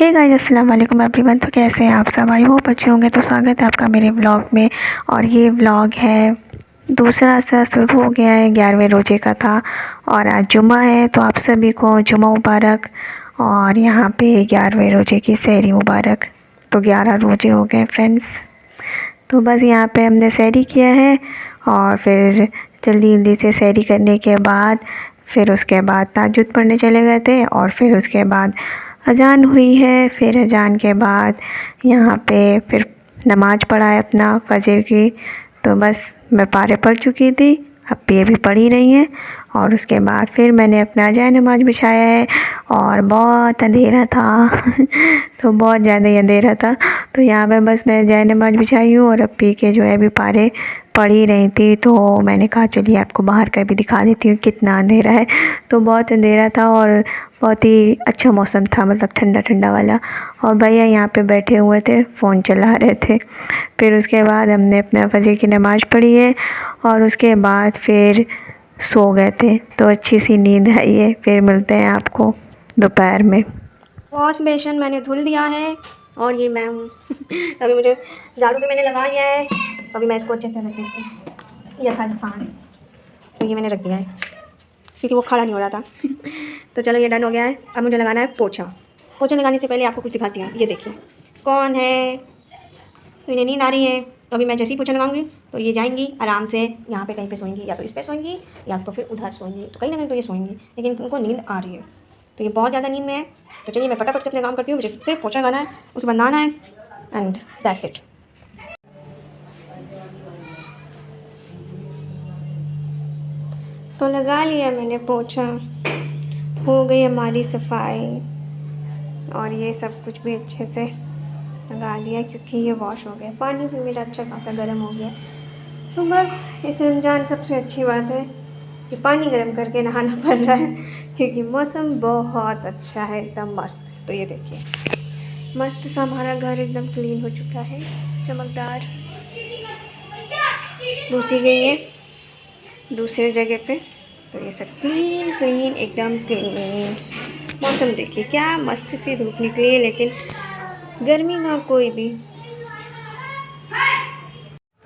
Hey guys, अस्सलाम वालेकुम everyone. तो कैसे हैं आप सब? आई होप अच्छे होंगे। तो स्वागत है आपका मेरे व्लॉग में। और ये व्लॉग है दूसरा सा शुरू हो गया है, 11वें रोज़े का था और आज जुम्मा है। तो आप सभी को जुम्मा मुबारक और यहाँ पे 11वें रोज़े की सहरी मुबारक। तो 11 रोज़े हो गए फ्रेंड्स। तो बस यहाँ पे हमने सहरी किया है और फिर जल्दी जल्दी से सहरी करने के बाद फिर उसके बाद तहज्जुद पढ़ने चले गए थे और फिर उसके बाद अजान हुई है। फिर अजान के बाद यहाँ पे फिर नमाज़ पढ़ा है अपना फजर की। तो बस मैं पारे पढ़ चुकी थी, अब ये भी पढ़ ही रही हैं। और उसके बाद फिर मैंने अपना जाए नमाज़ बिछाया है और बहुत अंधेरा था तो बहुत ज़्यादा ही अंधेरा था। तो यहाँ पे बस मैं जाए नमाज़ बिछाई हूँ और अप्पी के जो है अभी पारे पढ़ ही रही थी। तो मैंने कहा चलिए आपको बाहर का भी दिखा देती हूँ कितना अंधेरा है। तो बहुत अंधेरा था और बहुत ही अच्छा मौसम था, मतलब ठंडा ठंडा वाला। और भैया यहाँ पे बैठे हुए थे, फ़ोन चला रहे थे। फिर उसके बाद हमने अपना फजर की नमाज़ पढ़ी है और उसके बाद फिर सो गए थे। तो अच्छी सी नींद आई है। फिर मिलते हैं आपको दोपहर में। वॉश बेसिन मैंने धुल दिया है और ये मैं हूँ अभी मुझे झाड़ू भी मैंने लगा लिया है। अभी मैं इसको अच्छे से रख देती हूँ। यह था स्थान, तो ये मैंने रख दिया है क्योंकि वो खड़ा नहीं हो रहा था तो चलो ये डन हो गया है। अब मुझे लगाना है पोछा। पोछा लगाने से पहले आपको कुछ दिखाती हूँ। ये देखिए कौन है। तो इन्हें नींद आ रही है। तो अभी मैं जैसे ही पोछा लगाऊंगी तो ये जाएंगी आराम से यहाँ पे कहीं पे सोएंगी, या तो इस पे सोएंगी या तो फिर उधर सोएंगी। तो कहीं ना कहीं तो ये सोएंगी, लेकिन उनको नींद आ रही है। तो ये बहुत ज़्यादा नींद में है। तो चलिए मैं फटाफट से अपने काम करती हूँ। मुझे सिर्फ पोछा लगाना है, उसके बाद नहाना है एंड दैट्स इट। तो लगा लिया मैंने पोछा, हो गई हमारी सफाई और ये सब कुछ भी अच्छे से लगा दिया क्योंकि ये वॉश हो गया। पानी भी मेरा अच्छा खासा गर्म हो गया। तो बस इस रमज़ान सबसे अच्छी बात है कि पानी गर्म करके नहाना पड़ रहा है क्योंकि मौसम बहुत अच्छा है, एकदम मस्त। तो ये देखिए मस्त सा हमारा घर एकदम क्लीन हो चुका है, चमकदार। दूसरी गई है दूसरी जगह पे। तो ये सब क्लीन क्लीन एकदम क्लीन। मौसम देखिए क्या मस्त सी धूप निकली है, लेकिन गर्मी का कोई भी।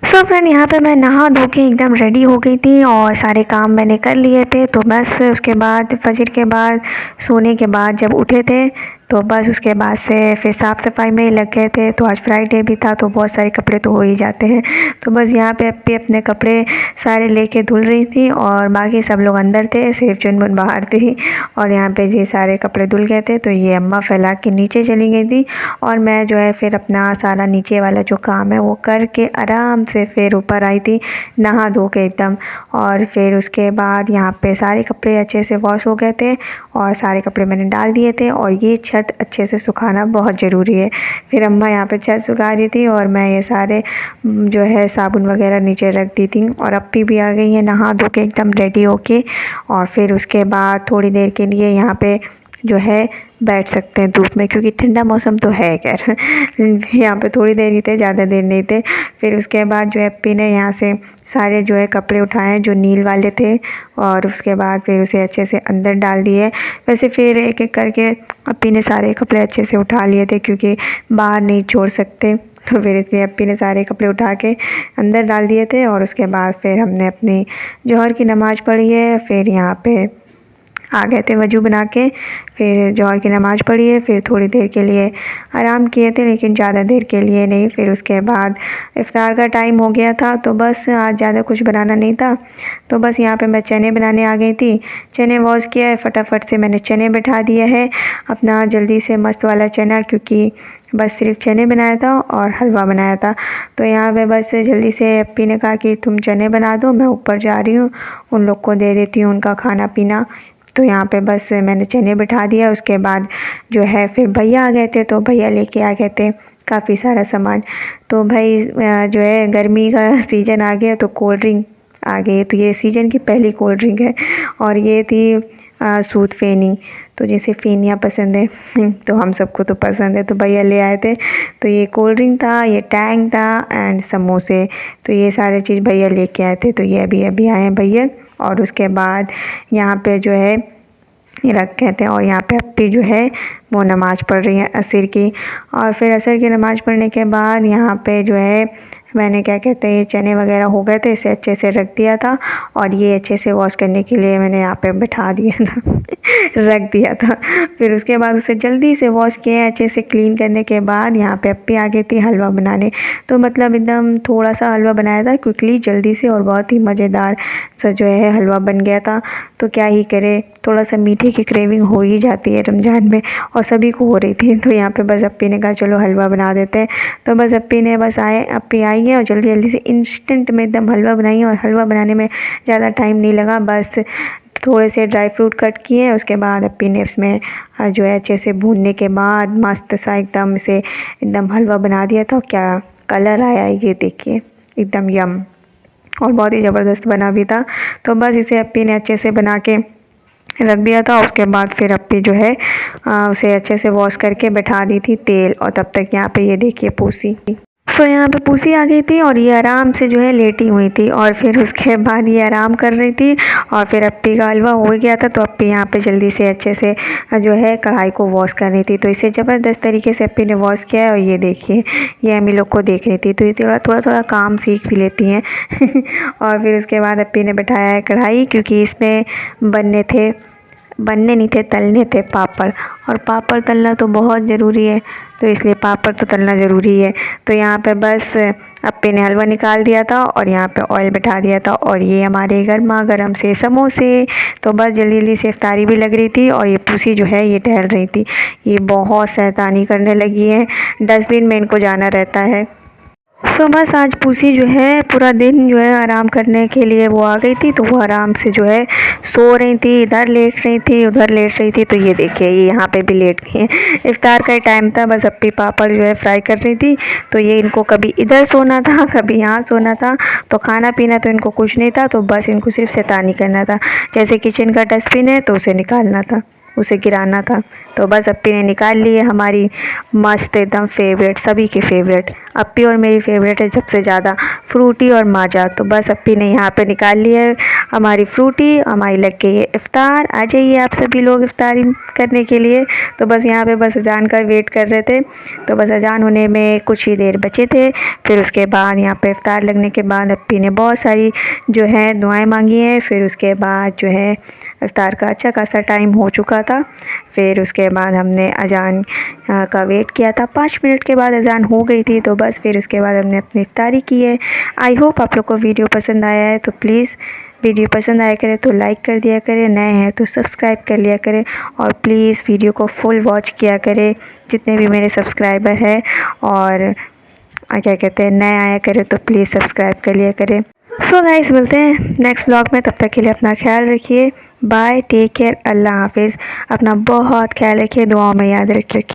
सो फ्रेंड यहाँ पे मैं नहा धो के एकदम रेडी हो गई थी और सारे काम मैंने कर लिए थे। तो बस उसके बाद फजर के बाद सोने के बाद जब उठे थे तो बस उसके बाद से फिर साफ़ सफाई में ही लग गए थे। तो आज फ्राइडे भी था तो बहुत सारे कपड़े तो हो ही जाते हैं। तो बस यहाँ पे अप्पी अपने कपड़े सारे लेके धुल रही थी और बाकी सब लोग अंदर थे, सिर्फ चुनमुन बाहर थी। और यहाँ पे जी सारे कपड़े धुल गए थे। तो ये अम्मा फैला के नीचे चली गई थी और मैं जो है फिर अपना सारा नीचे वाला जो काम है वो करके आराम से फिर ऊपर आई थी नहा धो के एकदम। और फिर उसके बाद यहाँ पे सारे कपड़े अच्छे से वॉश हो गए थे और सारे कपड़े मैंने डाल दिए थे। और ये छत अच्छे से सुखाना बहुत ज़रूरी है। फिर अम्मा यहाँ पे छत सुखा रही थी और मैं ये सारे जो है साबुन वगैरह नीचे रख दी थी। और अप्पी भी आ गई है नहा धो के एकदम रेडी होके। और फिर उसके बाद थोड़ी देर के लिए यहाँ पे जो है बैठ सकते हैं धूप में, क्योंकि ठंडा मौसम तो है खैर यहाँ पे थोड़ी देर ही थे, ज़्यादा देर नहीं थे। फिर उसके बाद जो है अप्पी ने यहाँ से सारे जो है कपड़े उठाए जो नील वाले थे और उसके बाद फिर उसे अच्छे से अंदर डाल दिए। वैसे फिर एक एक करके अप्पी ने सारे कपड़े अच्छे से उठा लिए थे क्योंकि बाहर नहीं छोड़ सकते। तो फिर इसलिए अप्पी ने सारे कपड़े उठा के अंदर डाल दिए थे। और उसके बाद फिर हमने अपनी जोहर की नमाज़ पढ़ी है। फिर यहाँ पे आ गए थे वजू बना के, फिर जोहर की नमाज़ पढ़ी है। फिर थोड़ी देर के लिए आराम किए थे, लेकिन ज़्यादा देर के लिए नहीं। फिर उसके बाद इफ़्तार का टाइम हो गया था तो बस आज ज़्यादा कुछ बनाना नहीं था। तो बस यहाँ पे मैं चने बनाने आ गई थी। चने वॉश किया है, फटाफट से मैंने चने बिठा दिया है अपना जल्दी से मस्त वाला चना, क्योंकि बस सिर्फ चने बनाया था और हलवा बनाया था। तो यहाँ पे बस जल्दी से अप्पी ने कहा कि तुम चने बना दो, मैं ऊपर जा रही हूँ, उन लोग को दे देती हूँ उनका खाना पीना। तो यहाँ पे बस मैंने चने बिठा दिया। उसके बाद जो है फिर भैया आ गए थे तो भैया लेके आ गए थे काफ़ी सारा सामान। तो भाई जो है गर्मी का सीज़न आ गया तो कोल्ड ड्रिंक आ गई। तो ये सीज़न की पहली कोल्ड ड्रिंक है और ये थी सूद फेनी। तो जैसे फेनियाँ पसंद है तो हम सबको तो पसंद है, तो भैया ले आए थे। तो ये कोल्ड ड्रिंक था, ये टैंग था एंड समोसे। तो ये सारे चीज़ भैया लेके आए थे। तो ये अभी अभी आए हैं भैया। और उसके बाद यहाँ पे जो है रखे थे। और यहाँ पे अप्पी जो है वो नमाज़ पढ़ रही है असर की। और फिर असर की नमाज़ पढ़ने के बाद यहाँ पे जो है मैंने क्या कहते हैं, ये चने वगैरह हो गए थे, इसे अच्छे से रख दिया था। और ये अच्छे से वॉश करने के लिए मैंने यहाँ पे बिठा दिया था रख दिया था। फिर उसके बाद उसे जल्दी से वॉश किए, अच्छे से क्लीन करने के बाद यहाँ पे अप्पी आ गई थी हलवा बनाने। तो मतलब एकदम थोड़ा सा हलवा बनाया था क्विकली, जल्दी से, और बहुत ही मज़ेदार सा जो है हलवा बन गया था। तो क्या ही करे, थोड़ा सा मीठे की क्रेविंग हो ही जाती है रमज़ान में, और सभी को हो रही थी। तो यहाँ पे बस अप्पी ने कहा चलो हलवा बना देते हैं। तो बस अप्पी आई है और जल्दी जल्दी से इंस्टेंट में एकदम हलवा बनाई है। और हलवा बनाने में ज़्यादा टाइम नहीं लगा, बस थोड़े से ड्राई फ्रूट कट किए, उसके बाद अप्पी ने उसमें जो है अच्छे से भूनने के बाद मस्त सा एकदम से एकदम हलवा बना दिया था। क्या कलर आया है ये देखिए, एकदम यम, और बहुत ही ज़बरदस्त बना भी था। तो बस इसे अप्पी ने अच्छे से बना के रख दिया था। उसके बाद फिर अप्पी जो है उसे अच्छे से वॉश करके बैठा दी थी तेल। और तब तक यहाँ पे ये देखिए पूसी, सो यहाँ पे पूसी आ गई थी और ये आराम से जो है लेटी हुई थी। और फिर उसके बाद ये आराम कर रही थी और फिर अप्पी का हलवा हो गया था। तो अप्पी यहाँ पे जल्दी से अच्छे से जो है कढ़ाई को वॉश कर रही थी। तो इसे ज़बरदस्त तरीके से अप्पी ने वॉश किया है। और ये देखिए ये अम्मी लोग को देख रही थी, तो ये थोड़ा काम सीख भी लेती हैं और फिर उसके बाद अप्पी ने बैठाया है कढ़ाई, क्योंकि इसमें बनने नहीं थे, तलने थे पापड़। और पापड़ तलना तो बहुत ज़रूरी है, तो इसलिए पापड़ तो तलना ज़रूरी है। तो यहाँ पे बस अप्पी ने हलवा निकाल दिया था और यहाँ पे ऑयल बिठा दिया था। और ये हमारे गर्मा गर्म से समोसे। तो बस जल्दी जल्दी से इफ्तारी भी लग रही थी। और ये पूसी जो है ये टहल रही थी, ये बहुत शैतानी करने लगी है। डस्टबिन में इनको जाना रहता है। सो बस आज पूसी जो है पूरा दिन जो है आराम करने के लिए वो आ गई थी। तो वो आराम से जो है सो रही थी, इधर लेट रही थी, उधर लेट रही थी। तो ये देखिए ये यहाँ पे भी लेट गई हैं। इफ्तार का टाइम था, बस अप्पी पापड़ जो है फ्राई कर रही थी। तो ये इनको कभी इधर सोना था, कभी यहाँ सोना था। तो खाना पीना तो इनको कुछ नहीं था, तो बस इनको सिर्फ शैतानी करना था। जैसे किचन का डस्टबिन है तो उसे निकालना था, उसे गिराना था। तो बस अप्पी ने निकाल ली है हमारी मस्त एकदम फेवरेट, सभी की फेवरेट, अप्पी और मेरी फेवरेट है सबसे ज़्यादा, फ्रूटी और माजा। तो बस अप्पी ने यहाँ पे निकाल ली है हमारी फ्रूटी। हमारी लग गई है इफ्तार। आ जाइए आप सभी लोग इफ्तारी करने के लिए। तो बस यहाँ पे बस अजान का वेट कर रहे थे। तो बस अजान होने में कुछ ही देर बचे थे। फिर उसके बाद यहाँ पे इफ्तार लगने के बाद अप्पी ने बहुत सारी जो है दुआएं मांगी हैं। फिर उसके बाद जो है इफ्तार का अच्छा खासा टाइम हो चुका था। फिर उसके बाद हमने अजान का वेट किया था, 5 मिनट के बाद अजान हो गई थी। तो बस फिर उसके बाद हमने अपनी इफ्तारी की है। आई होप आप लोग को वीडियो पसंद आया है। तो प्लीज़ वीडियो पसंद आया करे तो लाइक कर दिया करें, नए हैं तो सब्सक्राइब कर लिया करें। और प्लीज़ वीडियो को फुल वॉच किया करें जितने भी मेरे सब्सक्राइबर हैं। और क्या कहते हैं, नए आया करें तो प्लीज़ सब्सक्राइब कर लिया करें। सो गाइस मिलते हैं नेक्स्ट ब्लॉग में, तब तक के लिए अपना ख्याल रखिए। बाय, टेक केयर, अल्लाह हाफिज़। अपना बहुत ख्याल रखिए, दुआओं में याद रखिए।